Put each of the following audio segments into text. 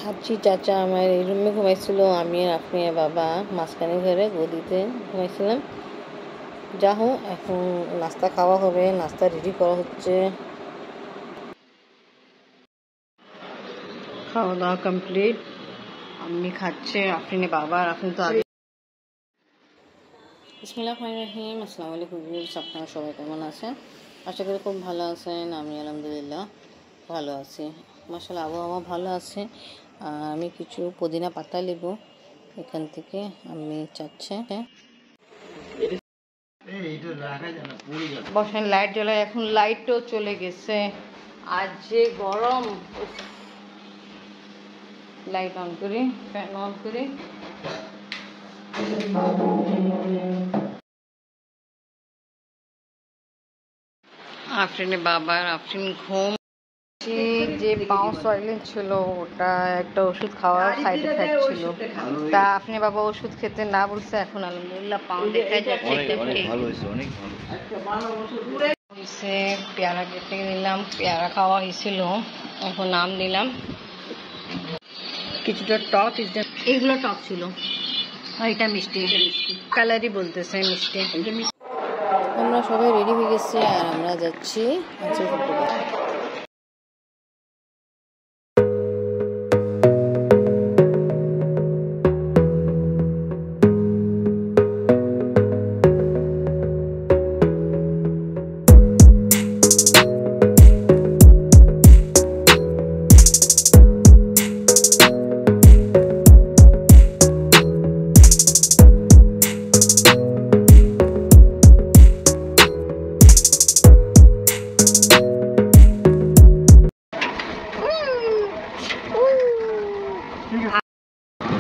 চাচি চাচা আমার এই রুমে ঘুমাইছিল, আমি আর আপনি বাবা মাঝখানে ঘরে গদিতে ঘুমাইছিলাম। যা হোক, এখন নাস্তা খাওয়া হবে, নাস্তা রেডি করা হচ্ছে। খাওয়া দাওয়া কমপ্লিট, আমি খাচ্ছে, আপনি বাবা আর আপনি তো আগে। বিসমিল্লাহির রহমানির রহিম। আসসালামু আলাইকুম ভিউয়ার্স, আপনারা সবাই কেমন আছেন? আশা করি খুব ভালো আছেন। আমি আলহামদুলিল্লাহ ভালো আছি, মাশাআল্লাহ আবহাওয়া ভালো আছে। আমি কিছু পুদিনা পাতা নেব, এখান থেকে আমি চাচ্ছে বসেন। লাইট জ্বলায়, এখন লাইটও চলে গেছে, আজ যে গরম। লাইট অন করি, ফ্যান অন করি। আফরিনের বাবার আফরিন ঘুম, যে বাউন্স অয়েলিন ছিল ওটা একটা ওষুধ খাওয়ার সাইড এফেক্ট ছিল, তা আপনি বাবা ওষুধ খেতে না বলছে। এখন আলহামদুলিল্লাহ পাউন্ড দেখা যাচ্ছে, পেয়ারা কেটে নিলাম, পেয়ারা খাওয়া হয়েছিল, এখন নাম দিলাম। কিছুটা টক, এগুলো টক ছিল আর এটা মিষ্টি, কালারই বলতেছে মিষ্টি। আমরা সবাই রেডি হয়ে গেছি আর আমরা যাচ্ছি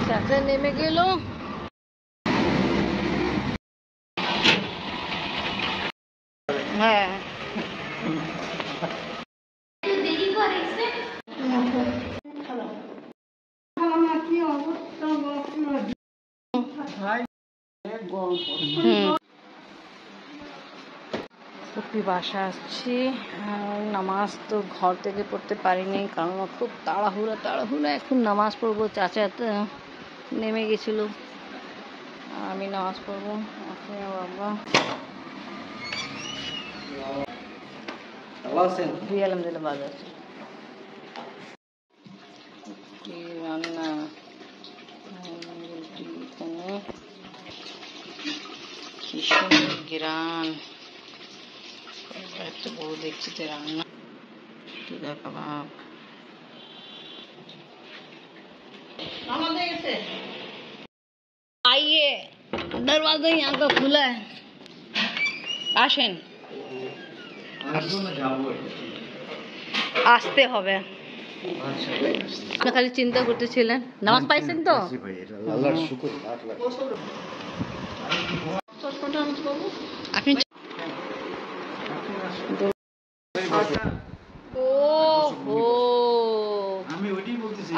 চাচা নেমে গেল। হ্যাঁ, বাসা আসছি। নামাজ তো ঘর থেকে পড়তে পারিনি, কারণ খুব তাড়াহুড়া। এখন নামাজ পড়বো, চাচা নেমে গেছিল, আমি নামাজ পড়বো। আপনি বাবা আলহামদুলিল্লাহ ভালো আছে। রান্না কি সুন্দর গ্রান, এত বড় দেখছি তো রান্না। টিকা কাবাব आइए, दरवाजा यहाँ का खुला है, আসেন। আসতে হবে। আপনি খালি চিন্তা করতেছিলেন, নামাজ পাইছেন তো? আপনি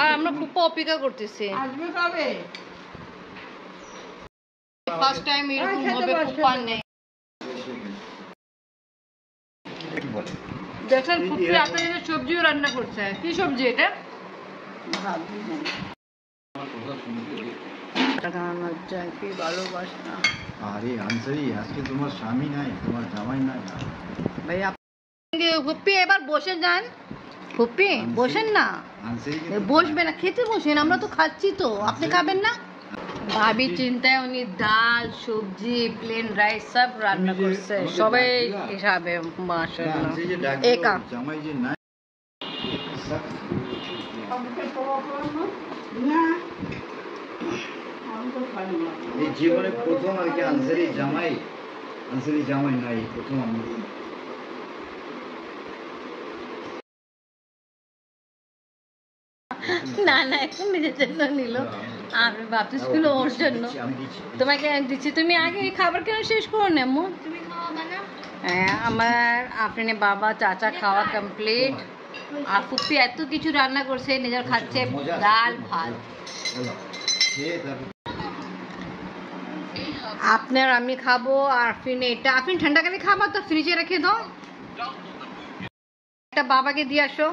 আর আমরা খুব অপেক্ষা করতেছি, আসবে কবে? ফার্স্ট টাইম এরকম হবে, ফুপ্পা নেই। দেখেন ফুপ্পি আপনার জন্য সবজিও রান্না করছে। কি সবজি এটা? কি ভালোবাসা। আরে আনসারি, আজকে তোমার স্বামী নাই, তোমার জামাই নাই ভাই। ফুপ্পি এবার বসে যান, ফুপ্পি বসেন না, বসবে না, খেতে বসেন, আমরা তো খাচ্ছি তো, আপনি খাবেন না? ভাবি চিন্তায় উনি ডাল সবজি প্লেন রাইস সব রান্না করছে, সবাই হিসাবে মাশাআল্লাহ। একা জামাই যে নাই, এই জীবনে প্রথম আর কি আনসারি জামাই নাই, প্রথম আমি। না এখন নিজের জন্য নিল, আমি ভাবতেছিল ওর জন্য। তোমাকে দিচ্ছি, তুমি আগে খাবার কেন শেষ করো না আম্মু? হ্যাঁ, আমার আপনি বাবা চাচা খাওয়া কমপ্লিট, আর ফুপ্পি এত কিছু রান্না করছে, নিজের খাচ্ছে ডাল ভাত। আপনার আমি খাবো, আর ফিনে এটা আপনি ঠান্ডা করে খাবো তো ফ্রিজে রেখে দাও, একটা বাবাকে দিয়ে আসো।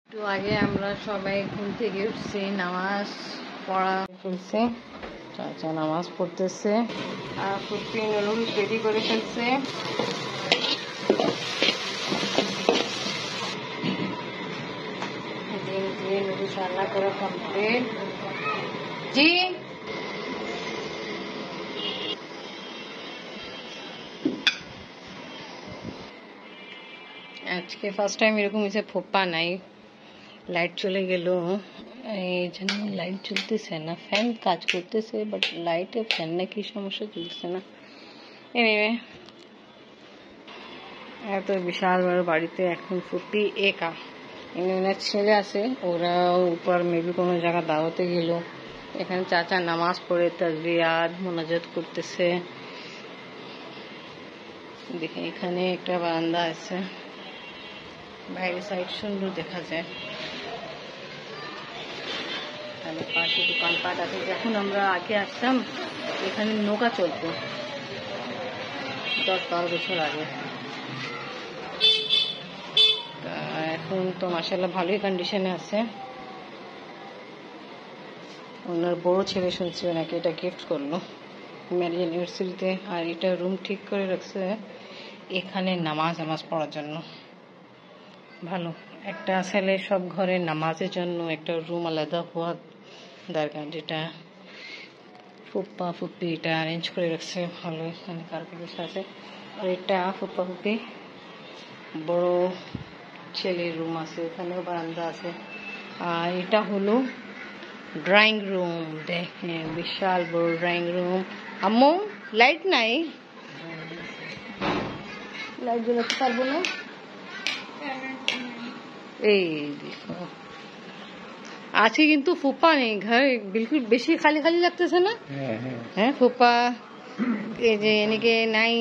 একটু আগে আমরা সবাই ঘুম থেকে উঠছি, নামাজ পড়া ফেলছে, চাচা নামাজ পড়তেছে আর ফুপি নুডলস রেডি করে ফেলছে। ডিম দিয়ে নুডলস রান্না করা কমপ্লিট। জি আজকে ফার্স্ট টাইম এরকম হয়েছে, ফোপ্পা নাই, লাইট চলে গেল। এই জন্য লাইট চলতেছে না, ফ্যান কাজ করতেছে বাট লাইটে ফ্যান না কি সমস্যা চলতেছে না। এনিওয়ে এত বিশাল বড় বাড়িতে এখন ফুপি একা, ওনার ছেলে আছে, ওরা উপর মেবি কোনো জায়গা দাওয়াতে গেল। এখানে চাচা নামাজ পড়ে তাজবিয়াত মোনাজাত করতেছে। দেখে এখানে একটা বারান্দা আছে, বাইরের সাইড সুন্দর দেখা যায়। এখানে পাশে দোকানপাট আছে। যখন আমরা আগে আসতাম এখানে নৌকা চলতো 10-12 বছর আগে। এখন তো মাশাআল্লাহ ভালোই কন্ডিশনে আছে। ওনার বড় ছেলে শুনছি ওনাকে এটা গিফট করলো ম্যারেজ অ্যানিভার্সারিতে। আর এটা রুম ঠিক করে রাখছে এখানে নামাজ পড়ার জন্য। ভালো, একটা ছেলে সব ঘরে নামাজের জন্য একটা রুম আলাদা হওয়া দরকার, যেটা ফুপ্পা ফুপ্পি এটা অ্যারেঞ্জ করে রাখছে ভালো। এখানে কার্পেট আছে। আর এটা ফুপ্পা ফুপ্পি বড় ছেলের রুম আছে, ওখানেও বারান্দা আছে। আর এটা হলো ড্রয়িং রুম। দেখেন বিশাল বড় ড্রয়িং রুম। আম্মু লাইট নাই, লাইট জ্বলাতে পারবো না। এই দেখো আছে কিন্তু ফুপ্পা নেই, ঘর বিলকুল বেশি খালি খালি লাগতেছে না? হ্যাঁ ফুপ্পা এই যে এনেকে নাই,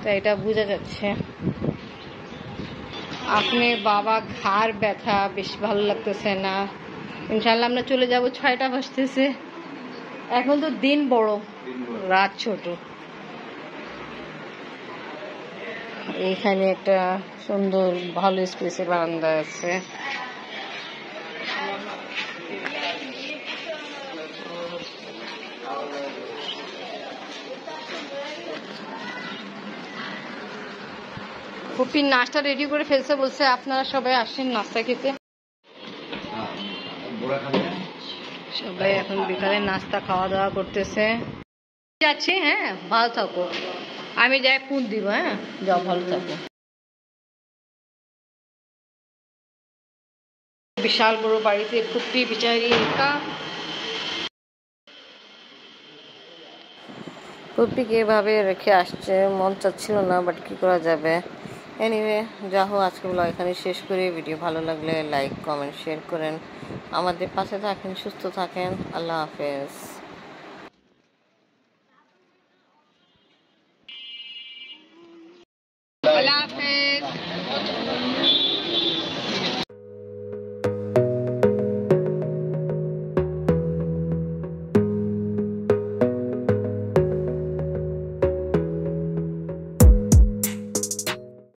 তা এটা বোঝা যাচ্ছে। আপনি বাবা ঘাড় ব্যথা, বেশি ভালো লাগতেছে না। ইনশাল্লাহ আমরা চলে যাব, 6টা বাজতেছে। এখন তো দিন বড় রাত ছোট। এইখানে একটা সুন্দর ভালো স্পেসের বারান্দা আছে। ফুপির নাস্তা রেডি করে ফেলছে, বলছে আপনারা সবাই আসেন নাস্তা খেতে। সবাই এখন বিকালে নাস্তা খাওয়া দাওয়া করতেছে। যাচ্ছি, হ্যাঁ ভালো থাকো, আমি যাই ফোন দিব। হ্যাঁ যাও, ভালো থাকো। বিশাল বড় বাড়িতে ফুপি বিচারি একা। ফুপিকে এভাবে রেখে আসছে, মন চাচ্ছিল না বাট কি করা যাবে। এনিওয়ে যা হোক, আজকে ব্লগ এখানে শেষ করি। ভিডিও ভালো লাগলে লাইক কমেন্ট শেয়ার করেন, আমাদের পাশে থাকেন, সুস্থ থাকেন। আল্লাহ হাফেজ।